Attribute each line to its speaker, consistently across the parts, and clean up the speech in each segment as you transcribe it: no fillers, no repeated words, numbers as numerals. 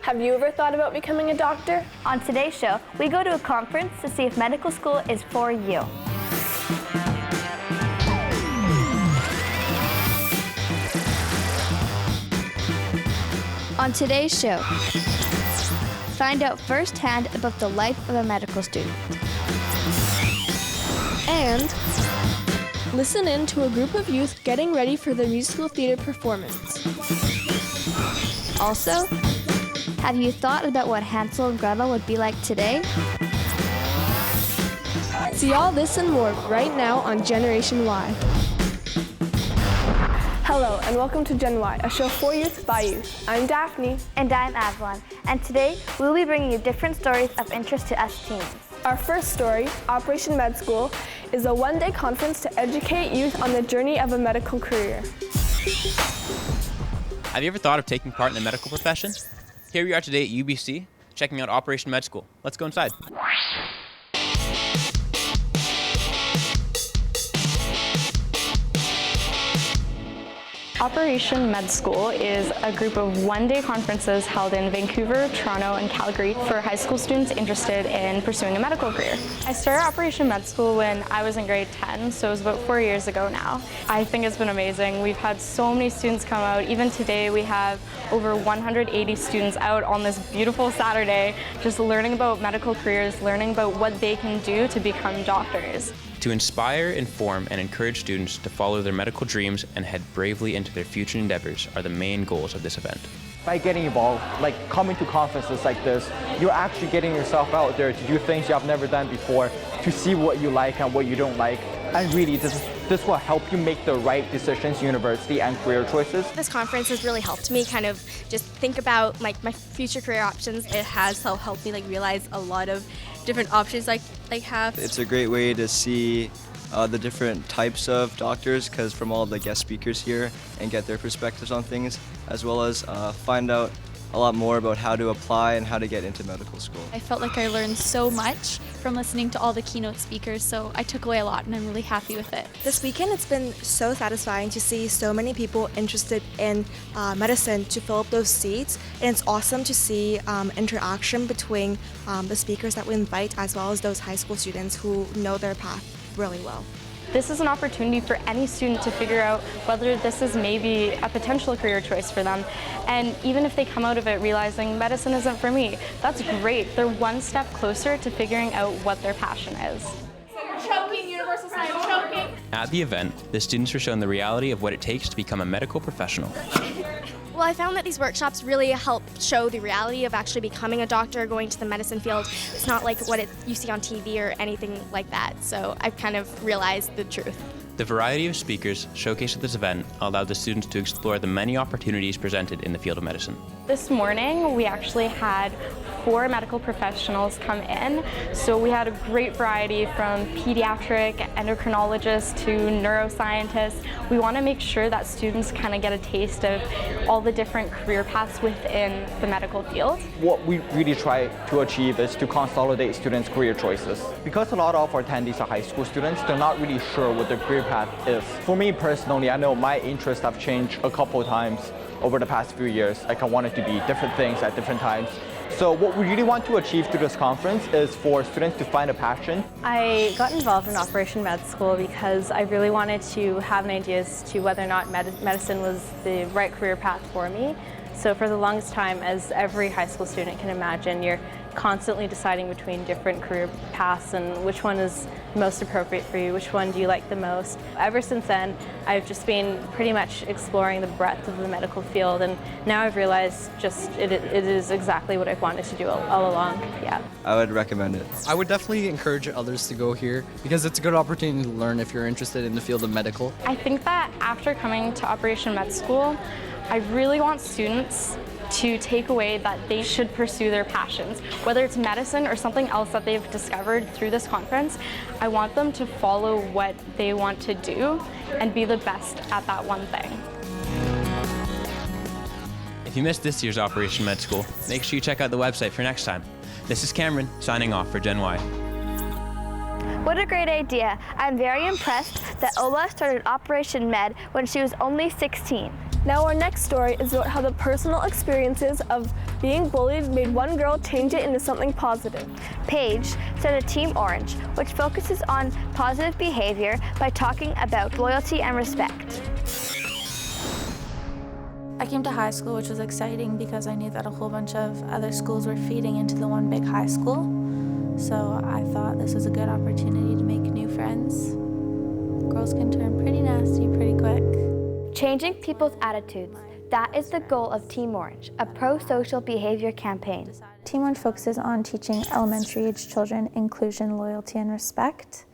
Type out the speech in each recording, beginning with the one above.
Speaker 1: Have you ever thought about becoming a doctor?
Speaker 2: On today's show, we go to a conference to see if medical school is for you. On today's show, find out firsthand about the life of a medical student.
Speaker 1: And listen in to a group of youth getting ready for the musical theater performance.
Speaker 2: Also, have you thought about what Hansel and Gretel would be like today?
Speaker 1: See all this and more right now on Generation Y. Hello and welcome to Gen Y, a show for youth by youth. I'm Daphne.
Speaker 2: And I'm Avalon. And today, we'll be bringing you different stories of interest to us teens.
Speaker 1: Our first story, Operation Med School, is a one-day conference to educate youth on the journey of a medical career.
Speaker 3: Have you ever thought of taking part in the medical profession? Here we are today at UBC, checking out Operation Med School. Let's go inside.
Speaker 4: Operation Med School is a group of one-day conferences held in Vancouver, Toronto, and Calgary for high school students interested in pursuing a medical career. I started Operation Med School when I was in grade 10, so it was about 4 years ago now. I think it's been amazing. We've had so many students come out. Even today we have over 180 students out on this beautiful Saturday just learning about medical careers, learning about what they can do to become doctors.
Speaker 3: To inspire, inform, and encourage students to follow their medical dreams and head bravely into their future endeavors are the main goals of this event.
Speaker 5: By getting involved, like coming to conferences like this, you're actually getting yourself out there to do things you have never done before, to see what you like and what you don't like. And really, this will help you make the right decisions, university and career choices.
Speaker 6: This conference has really helped me kind of just think about my future career options. It has helped me realize a lot of different options I have.
Speaker 7: It's a great way to see the different types of doctors, because from all the guest speakers here, and get their perspectives on things, as well as find out a lot more about how to apply and how to get into medical school.
Speaker 8: I felt like I learned so much from listening to all the keynote speakers, so I took away a lot and I'm really happy with it.
Speaker 9: This weekend it's been so satisfying to see so many people interested in medicine to fill up those seats, and it's awesome to see interaction between the speakers that we invite as well as those high school students who know their path really well.
Speaker 4: This is an opportunity for any student to figure out whether this is maybe a potential career choice for them. And even if they come out of it realizing medicine isn't for me, that's great. They're one step closer to figuring out what their passion is.
Speaker 10: So you're choking, universal sign, choking.
Speaker 3: At the event, the students were shown the reality of what it takes to become a medical professional.
Speaker 6: Well, I found that these workshops really help show the reality of actually becoming a doctor, going to the medicine field. It's not like what you see on TV or anything like that, so I've kind of realized the truth.
Speaker 3: The variety of speakers showcased at this event allowed the students to explore the many opportunities presented in the field of medicine.
Speaker 4: This morning, we actually had 4 medical professionals come in. So we had a great variety from pediatric endocrinologists to neuroscientists. We want to make sure that students kind of get a taste of all the different career paths within the medical field.
Speaker 5: What we really try to achieve is to consolidate students' career choices. Because a lot of our attendees are high school students, they're not really sure what their career path is. For me personally, I know my interests have changed a couple of times over the past few years. Like, I wanted to be different things at different times. So what we really want to achieve through this conference is for students to find a passion.
Speaker 4: I got involved in Operation Med School because I really wanted to have an idea as to whether or not medicine was the right career path for me. So for the longest time, as every high school student can imagine, you're constantly deciding between different career paths and which one is most appropriate for you, which one do you like the most. Ever since then, I've just been pretty much exploring the breadth of the medical field, and now I've realized it is exactly what I've wanted to do all along. Yeah.
Speaker 7: I would recommend it.
Speaker 11: I would definitely encourage others to go here because it's a good opportunity to learn if you're interested in the field of medical.
Speaker 4: I think that after coming to Operation Med School, I really want students to take away that they should pursue their passions. Whether it's medicine or something else that they've discovered through this conference, I want them to follow what they want to do and be the best at that one thing.
Speaker 3: If you missed this year's Operation Med School, make sure you check out the website for next time. This is Cameron, signing off for Gen Y.
Speaker 2: What a great idea. I'm very impressed that Ola started Operation Med when she was only 16.
Speaker 1: Now our next story is about how the personal experiences of being bullied made one girl change it into something positive.
Speaker 2: Paige started Team Orange, which focuses on positive behavior by talking about loyalty and respect.
Speaker 12: I came to high school, which was exciting because I knew that a whole bunch of other schools were feeding into the one big high school. So I thought this was a good opportunity to make new friends. Girls can turn pretty nasty pretty quick.
Speaker 2: Changing people's attitudes. That is the goal of Team Orange, a pro-social behavior campaign.
Speaker 12: Team Orange focuses on teaching elementary-age children inclusion, loyalty, and respect.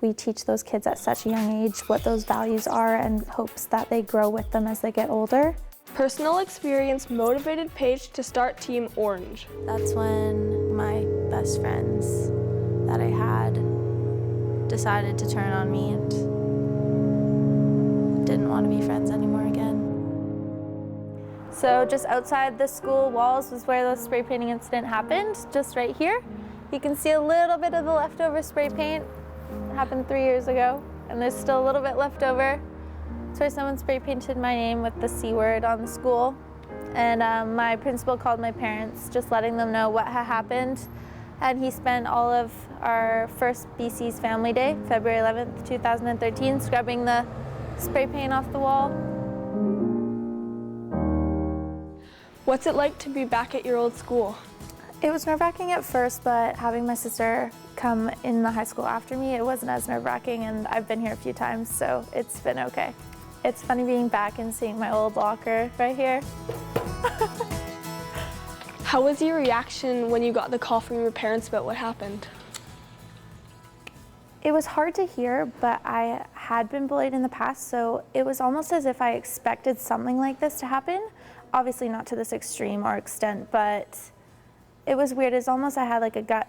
Speaker 12: We teach those kids at such a young age what those values are and hopes that they grow with them as they get older.
Speaker 1: Personal experience motivated Paige to start Team Orange.
Speaker 12: That's when my best friends that I had decided to turn on me and didn't want to be friends anymore again. So just outside the school walls was where the spray painting incident happened, just right here. You can see a little bit of the leftover spray paint. It happened 3 years ago, and there's still a little bit left over. That's where someone spray painted my name with the C word on the school. And my principal called my parents, just letting them know what had happened. And he spent all of our first BC's Family Day, February 11th, 2013, scrubbing the spray paint off the wall.
Speaker 1: What's it like to be back at your old school?
Speaker 12: It was nerve-wracking at first, but having my sister come in the high school after me, it wasn't as nerve-wracking, and I've been here a few times, so it's been okay. It's funny being back and seeing my old locker right here.
Speaker 1: How was your reaction when you got the call from your parents about what happened?
Speaker 12: It was hard to hear, but I had been bullied in the past, so it was almost as if I expected something like this to happen. Obviously not to this extreme or extent, but it was weird. It's almost I had like a gut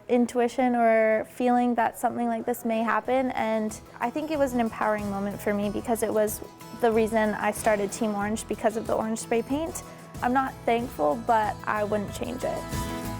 Speaker 12: intuition or feeling that something like this may happen, and I think it was an empowering moment for me because it was the reason I started Team Orange, because of the orange spray paint. I'm not thankful, but I wouldn't change it.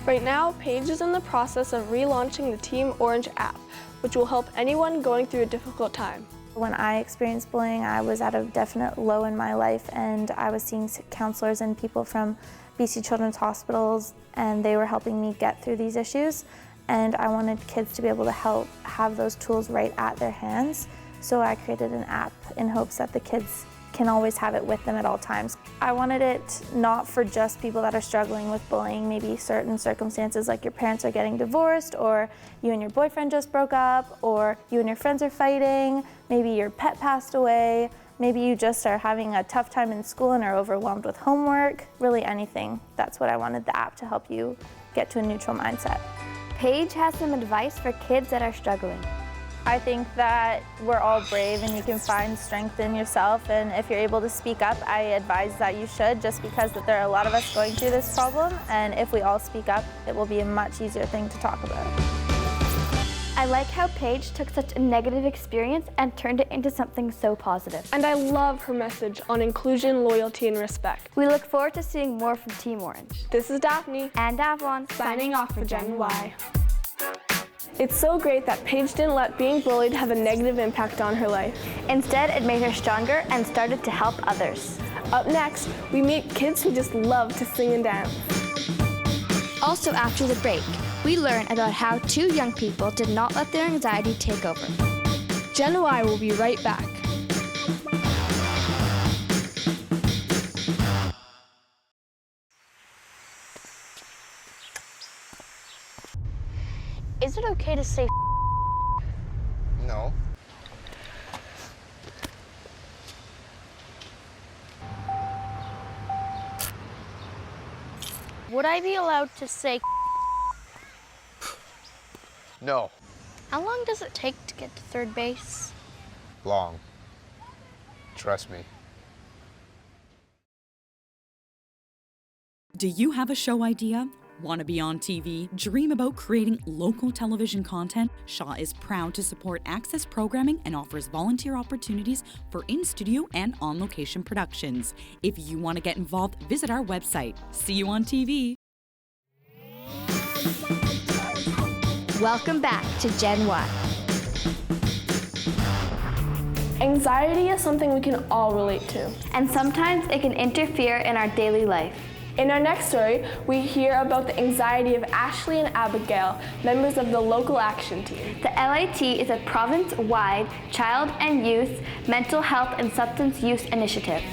Speaker 1: Right now, Paige is in the process of relaunching the Team Orange app, which will help anyone going through a difficult time.
Speaker 12: When I experienced bullying, I was at a definite low in my life, and I was seeing counselors and people from BC Children's Hospitals, and they were helping me get through these issues. And I wanted kids to be able to have those tools right at their hands. So I created an app in hopes that the kids can always have it with them at all times. I wanted it not for just people that are struggling with bullying, maybe certain circumstances like your parents are getting divorced, or you and your boyfriend just broke up, or you and your friends are fighting, maybe your pet passed away, maybe you just are having a tough time in school and are overwhelmed with homework, really anything. That's what I wanted the app to help you get to a neutral mindset.
Speaker 2: Paige has some advice for kids that are struggling.
Speaker 12: I think that we're all brave and you can find strength in yourself, and if you're able to speak up, I advise that you should, just because that there are a lot of us going through this problem, and if we all speak up, it will be a much easier thing to talk about.
Speaker 2: I like how Paige took such a negative experience and turned it into something so positive.
Speaker 1: And I love her message on inclusion, loyalty, and respect.
Speaker 2: We look forward to seeing more from Team Orange.
Speaker 1: This is Daphne
Speaker 2: and Avalon
Speaker 1: signing off for Gen Y. It's so great that Paige didn't let being bullied have a negative impact on her life.
Speaker 2: Instead, it made her stronger and started to help others.
Speaker 1: Up next, we meet kids who just love to sing and dance.
Speaker 2: Also after the break, we learn about how two young people did not let their anxiety take over.
Speaker 1: Gen Y will be right back.
Speaker 2: Is it okay to say
Speaker 13: No.
Speaker 2: Would I be allowed to say
Speaker 13: No.
Speaker 2: How long does it take to get to third base?
Speaker 13: Long. Trust me.
Speaker 14: Do you have a show idea? Want to be on TV? Dream about creating local television content? Shaw is proud to support Access Programming and offers volunteer opportunities for in-studio and on-location productions. If you want to get involved, visit our website. See you on TV.
Speaker 2: Welcome back to Gen Y.
Speaker 1: Anxiety is something we can all relate to.
Speaker 2: And sometimes it can interfere in our daily life.
Speaker 1: In our next story, we hear about the anxiety of Ashley and Abigail, members of the local action team.
Speaker 2: The LAT is a province-wide child and youth mental health and substance use initiative.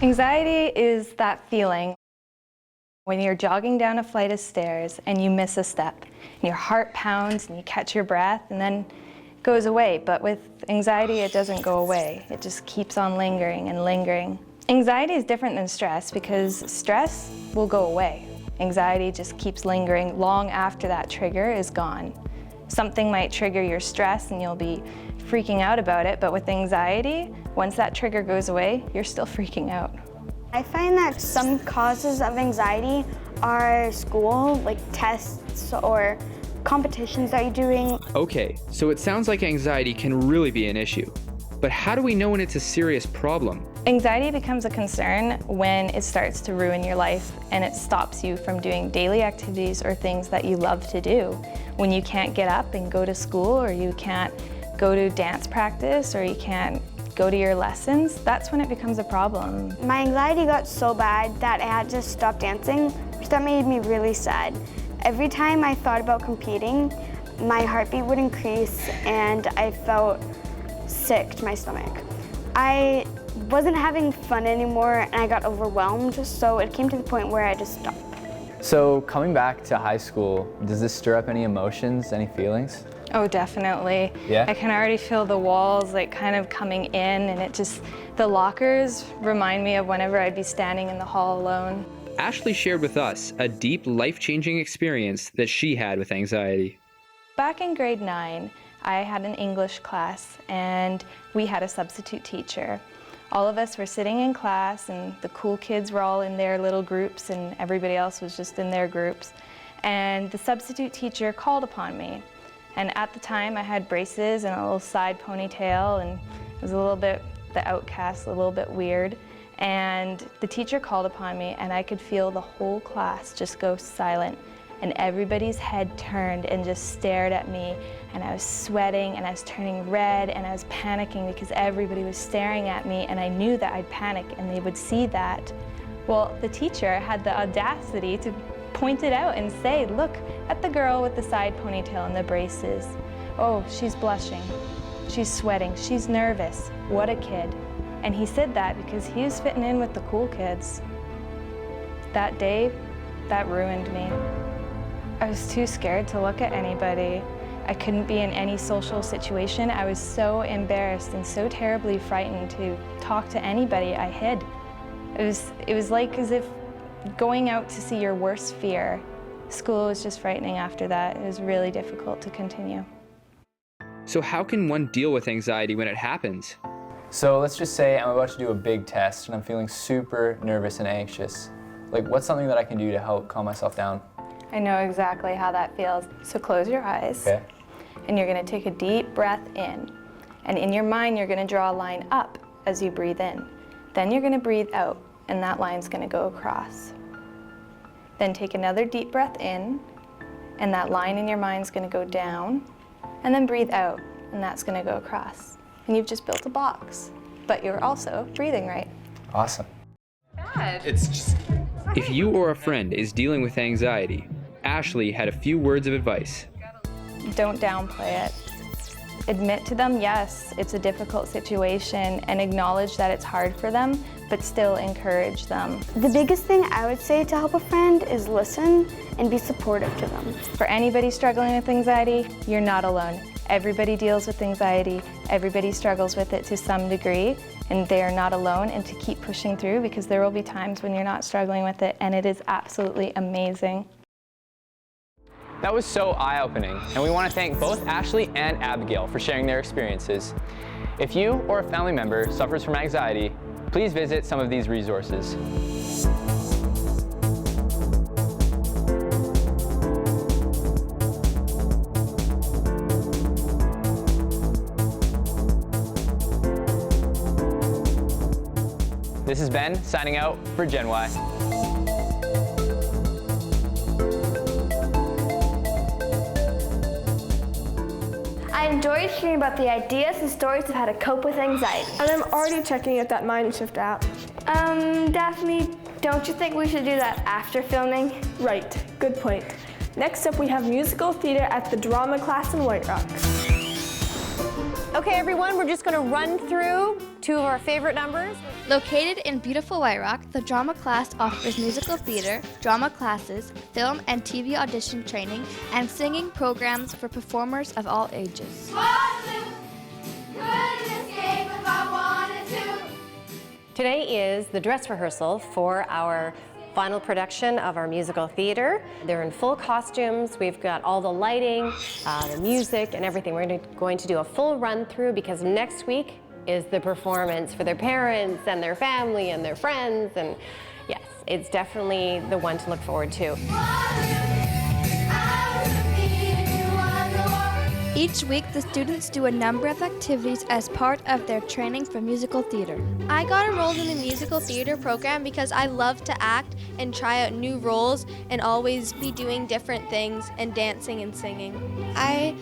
Speaker 15: Anxiety is that feeling when you're jogging down a flight of stairs and you miss a step, and your heart pounds and you catch your breath and then it goes away. But with anxiety, it doesn't go away. It just keeps on lingering and lingering. Anxiety is different than stress because stress will go away. Anxiety just keeps lingering long after that trigger is gone. Something might trigger your stress and you'll be freaking out about it, but with anxiety, once that trigger goes away, you're still freaking out.
Speaker 16: I find that some causes of anxiety are school, like tests or competitions that you're doing.
Speaker 17: Okay, so it sounds like anxiety can really be an issue. But how do we know when it's a serious problem?
Speaker 15: Anxiety becomes a concern when it starts to ruin your life and it stops you from doing daily activities or things that you love to do. When you can't get up and go to school, or you can't go to dance practice, or you can't go to your lessons, that's when it becomes a problem.
Speaker 16: My anxiety got so bad that I had to stop dancing, which that made me really sad. Every time I thought about competing, my heartbeat would increase and I felt sick to my stomach. I wasn't having fun anymore and I got overwhelmed, so it came to the point where I just stopped.
Speaker 18: So coming back to high school, does this stir up any emotions, any feelings?
Speaker 15: Oh, definitely.
Speaker 18: Yeah?
Speaker 15: I can already feel the walls like kind of coming in, and the lockers remind me of whenever I'd be standing in the hall alone.
Speaker 17: Ashley shared with us a deep, life-changing experience that she had with anxiety.
Speaker 15: Back in grade 9, I had an English class and we had a substitute teacher. All of us were sitting in class and the cool kids were all in their little groups and everybody else was just in their groups. And the substitute teacher called upon me. And at the time I had braces and a little side ponytail and it was a little bit the outcast, a little bit weird. And the teacher called upon me and I could feel the whole class just go silent. And everybody's head turned and just stared at me, and I was sweating and I was turning red and I was panicking because everybody was staring at me and I knew that I'd panic and they would see that. Well, the teacher had the audacity to point it out and say, look at the girl with the side ponytail and the braces. Oh, she's blushing, she's sweating, she's nervous, what a kid. And he said that because he was fitting in with the cool kids. That day, that ruined me. I was too scared to look at anybody. I couldn't be in any social situation. I was so embarrassed and so terribly frightened to talk to anybody. I hid. It was like as if going out to see your worst fear. School was just frightening after that. It was really difficult to continue.
Speaker 17: So how can one deal with anxiety when it happens?
Speaker 18: So let's just say I'm about to do a big test and I'm feeling super nervous and anxious. Like, what's something that I can do to help calm myself down?
Speaker 15: I know exactly how that feels. So close your eyes.
Speaker 18: Okay.
Speaker 15: And you're gonna take a deep breath in. And in your mind, you're gonna draw a line up as you breathe in. Then you're gonna breathe out, and that line's gonna go across. Then take another deep breath in, and that line in your mind's gonna go down, and then breathe out, and that's gonna go across. And you've just built a box, but you're also breathing right.
Speaker 18: Awesome.
Speaker 17: If you or a friend is dealing with anxiety, Ashley had a few words of advice.
Speaker 15: Don't downplay it. Admit to them, yes, it's a difficult situation, and acknowledge that it's hard for them, but still encourage them.
Speaker 16: The biggest thing I would say to help a friend is listen and be supportive to them.
Speaker 15: For anybody struggling with anxiety, you're not alone. Everybody deals with anxiety, everybody struggles with it to some degree, and they are not alone, and to keep pushing through because there will be times when you're not struggling with it, and it is absolutely amazing.
Speaker 19: That was so eye-opening, and we want to thank both Ashley and Abigail for sharing their experiences. If you or a family member suffers from anxiety, please visit some of these resources. This is Ben signing out for Gen Y.
Speaker 2: I enjoyed Lori's sharing about the ideas and stories of how to cope with anxiety.
Speaker 1: And I'm already checking out that Mindshift app.
Speaker 2: Daphne, don't you think we should do that after filming?
Speaker 1: Right, good point. Next up, we have musical theater at the drama class in White Rocks.
Speaker 20: Okay, everyone, we're just going to run through two of our favorite numbers.
Speaker 2: Located in beautiful White Rock, the drama class offers musical theater, drama classes, film and TV audition training, and singing programs for performers of all ages.
Speaker 20: Today is the dress rehearsal for our final production of our musical theater. They're in full costumes. We've got all the lighting, the music, and everything. We're going to do a full run through because next week is the performance for their parents and their family and their friends. And yes, it's definitely the one to look forward to.
Speaker 2: Each week, the students do a number of activities as part of their training for musical theater.
Speaker 21: I got enrolled in the musical theater program because I love to act and try out new roles and always be doing different things and dancing and singing.
Speaker 22: I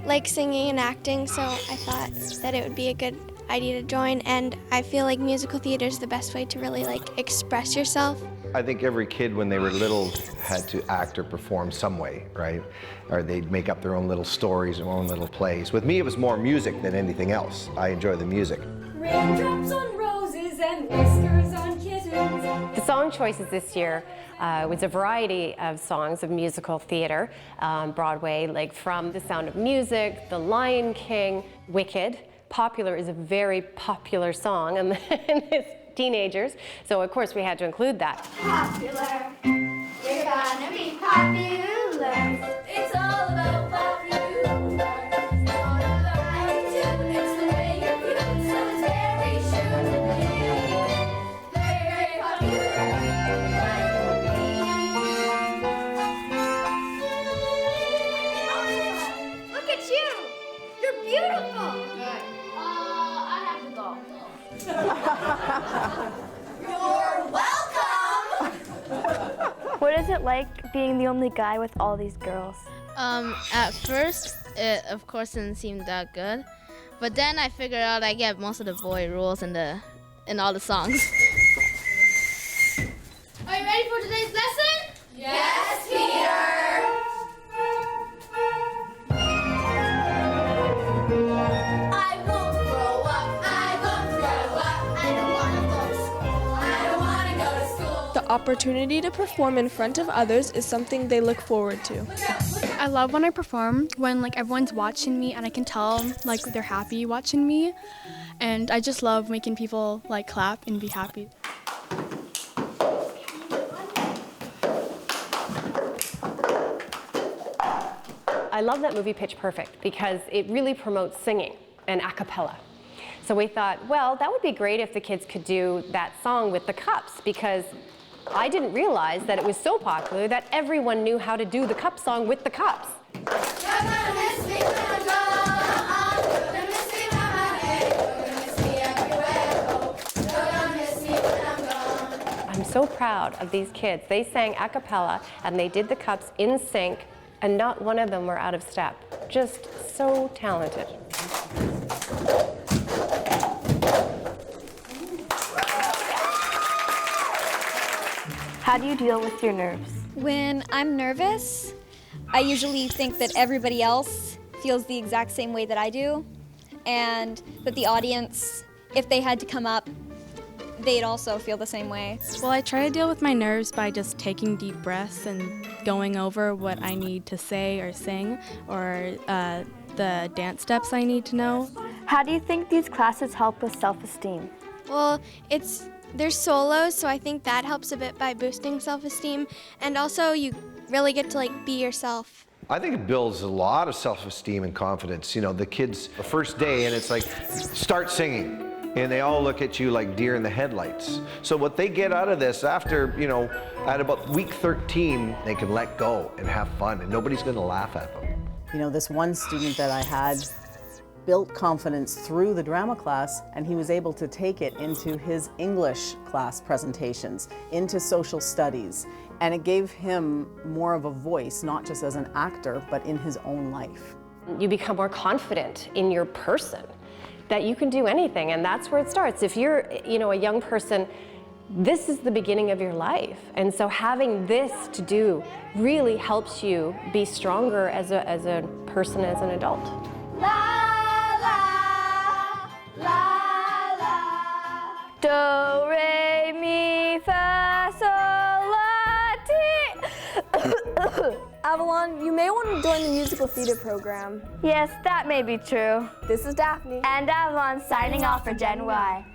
Speaker 22: like singing and acting, so I thought that it would be a good idea to join, and I feel like musical theater is the best way to really express yourself.
Speaker 23: I think every kid when they were little had to act or perform some way, right? Or they'd make up their own little stories, their own little plays. With me, it was more music than anything else. I enjoy the music.
Speaker 24: Raindrops on roses and whiskers on kittens.
Speaker 20: The song choices this year was a variety of songs of musical theater, Broadway, like from The Sound of Music, The Lion King, Wicked. Popular is a very popular song and it's teenagers, so of course we had to include that.
Speaker 24: Popular, you're gonna be popular. It's all about popular. It's all about attitude. It's the way you're viewed, so it's very sure to be very, very popular.
Speaker 2: Look at you! You're beautiful! I have to go.
Speaker 24: You're welcome!
Speaker 2: What is it like being the only guy with all these girls?
Speaker 25: At first, it of course didn't seem that good, but then I figured out I get most of the boy rules in all the songs.
Speaker 10: Are you ready for today's lesson?
Speaker 24: Yes, Peter! I won't grow up, I won't grow up. I don't want to go to school, I don't want to go to school.
Speaker 1: The opportunity to perform in front of others is something they look forward to.
Speaker 26: I love when I perform, when everyone's watching me and I can tell they're happy watching me, and I just love making people clap and be happy.
Speaker 20: I love that movie Pitch Perfect because it really promotes singing and a cappella. So we thought, well, that would be great if the kids could do that song with the cups, because I didn't realize that it was so popular that everyone knew how to do the cup song with the cups. I'm so proud of these kids. They sang a cappella and they did the cups in sync, and not one of them were out of step. Just so talented.
Speaker 2: How do you deal with your nerves?
Speaker 27: When I'm nervous, I usually think that everybody else feels the exact same way that I do, and that the audience, if they had to come up, they'd also feel the same way.
Speaker 26: Well, I try to deal with my nerves by just taking deep breaths and going over what I need to say or sing, or the dance steps I need to know.
Speaker 2: How do you think these classes help with self-esteem?
Speaker 22: Well, they're solos, so I think that helps a bit by boosting self-esteem, and also you really get to be yourself.
Speaker 23: I think it builds a lot of self-esteem and confidence. You know, the kids, the first day, and it's like, start singing. And they all look at you like deer in the headlights. So what they get out of this after, at about week 13, they can let go and have fun, and nobody's gonna laugh at them.
Speaker 28: This one student that I had built confidence through the drama class, and he was able to take it into his English class presentations, into social studies, and it gave him more of a voice, not just as an actor, but in his own life.
Speaker 20: You become more confident in your person, that you can do anything, and that's where it starts. If you're, a young person, this is the beginning of your life, and so having this to do really helps you be stronger as a person, as an adult.
Speaker 1: Do, re, mi, fa, sol, la, ti. Avalon, you may want to join the musical theater program.
Speaker 16: Yes, that may be true.
Speaker 1: This is Daphne.
Speaker 16: And Avalon signing off for Gen Y.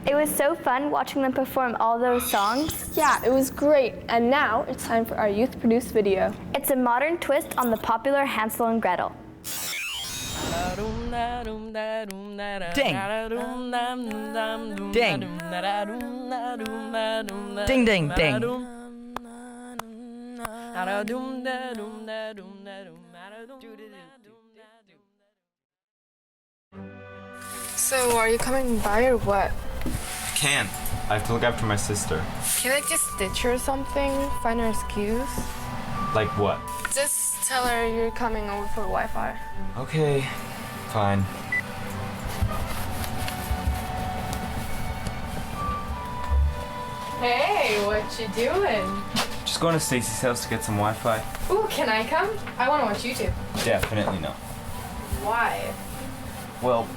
Speaker 16: It was so fun watching them perform all those songs.
Speaker 1: Yeah, it was great. And now it's time for our youth-produced video.
Speaker 16: It's a modern twist on the popular Hansel and Gretel.
Speaker 3: Ding. Ding. Ding, ding, ding.
Speaker 1: So, are you coming by or what?
Speaker 4: Can't. I have to look after my sister.
Speaker 1: Can I just ditch her or something? Find her excuse?
Speaker 4: Like what?
Speaker 1: Just tell her you're coming over for Wi-Fi.
Speaker 4: Okay, fine.
Speaker 5: Hey, what you doing?
Speaker 4: Just going to Stacy's house to get some Wi-Fi.
Speaker 5: Ooh, can I come? I want to watch YouTube.
Speaker 4: Definitely no.
Speaker 5: Why?
Speaker 4: Well,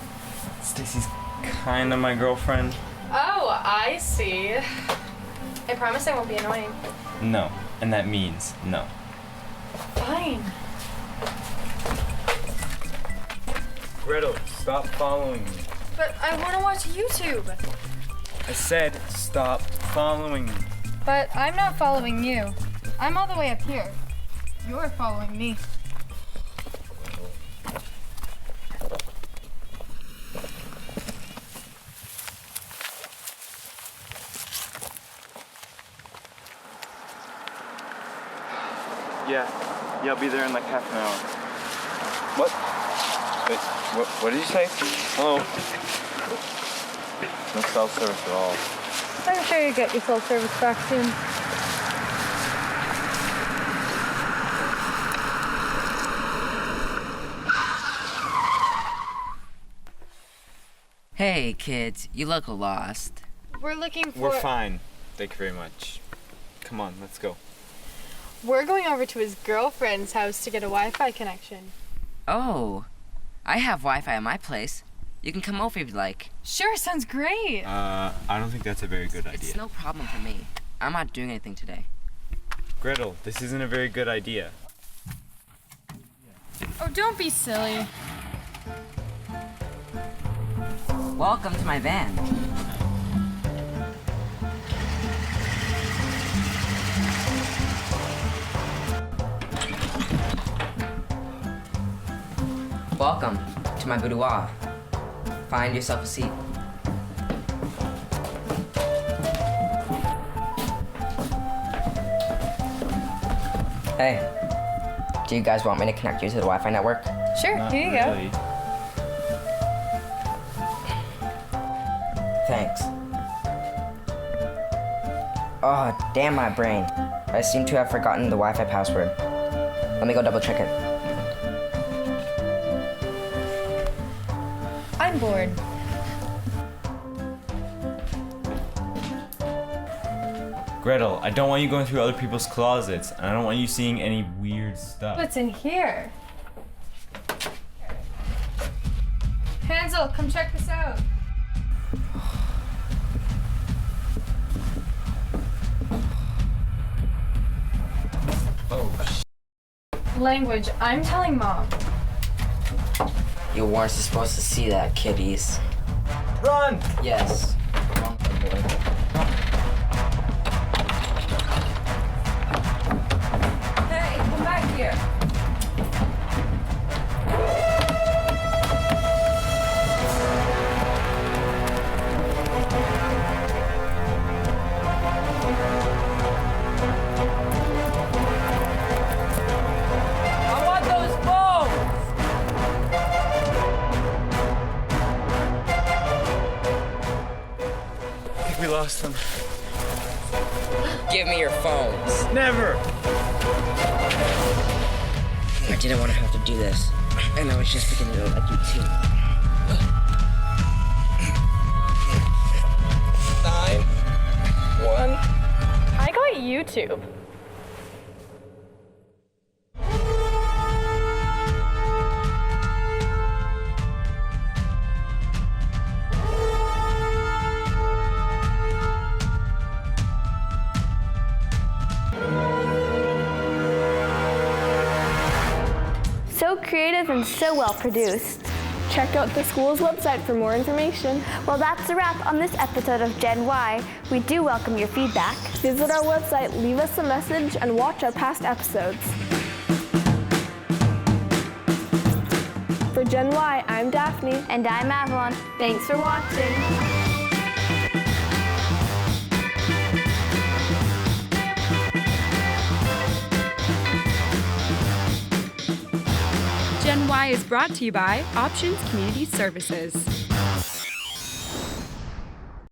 Speaker 4: Stacy's kind of my girlfriend.
Speaker 5: Oh, I see. I promise I won't be annoying.
Speaker 4: No, and that means no.
Speaker 5: Fine.
Speaker 4: Gretel, stop following me.
Speaker 5: But I want to watch YouTube.
Speaker 4: I said stop following me.
Speaker 5: But I'm not following you. I'm all the way up here. You're following me.
Speaker 4: Yeah, I'll be there in like half an hour. What? Wait, what did you say? Hello? No self-service at all.
Speaker 5: I'm sure you get your self-service back soon.
Speaker 3: Hey, kids, you look lost.
Speaker 5: We're looking for...
Speaker 4: We're fine. Thank you very much. Come on, let's go.
Speaker 5: We're going over to his girlfriend's house to get a Wi-Fi connection.
Speaker 3: Oh, I have Wi-Fi at my place. You can come over if you like.
Speaker 5: Sure, sounds great.
Speaker 4: I don't think that's a very good idea.
Speaker 3: It's no problem for me. I'm not doing anything today.
Speaker 4: Gretel, this isn't a very good idea.
Speaker 5: Oh, don't be silly.
Speaker 3: Welcome to my van. Welcome to my boudoir. Find yourself a seat. Hey, do you guys want me to connect you to the Wi-Fi network?
Speaker 5: Sure,
Speaker 4: Not
Speaker 5: here you
Speaker 4: really.
Speaker 5: go.
Speaker 3: Thanks. Oh, damn my brain. I seem to have forgotten the Wi-Fi password. Let me go double check it.
Speaker 5: I'm bored.
Speaker 4: Gretel, I don't want you going through other people's closets, and I don't want you seeing any weird stuff.
Speaker 5: What's in here? Hansel, come check this out.
Speaker 4: Oh,
Speaker 5: Language, I'm telling Mom.
Speaker 3: You weren't supposed to see that, kiddies.
Speaker 4: Run!
Speaker 3: Yes. Wrong boy.
Speaker 5: Hey, come back here. I want those phones!
Speaker 4: I think we lost them.
Speaker 3: Give me your phones.
Speaker 4: Never!
Speaker 3: didn't want to have to do this. And I was just beginning to like you too.
Speaker 6: 9, 1. I got YouTube.
Speaker 7: So creative and so well produced.
Speaker 8: Check out the school's website for more information.
Speaker 7: Well, that's a wrap on this episode of Gen Y. We do welcome your feedback.
Speaker 8: Visit our website, leave us a message, and watch our past episodes. For Gen Y, I'm Daphne.
Speaker 7: And I'm Avalon.
Speaker 8: Thanks for watching.
Speaker 9: Gen Y is brought to you by Options Community Services.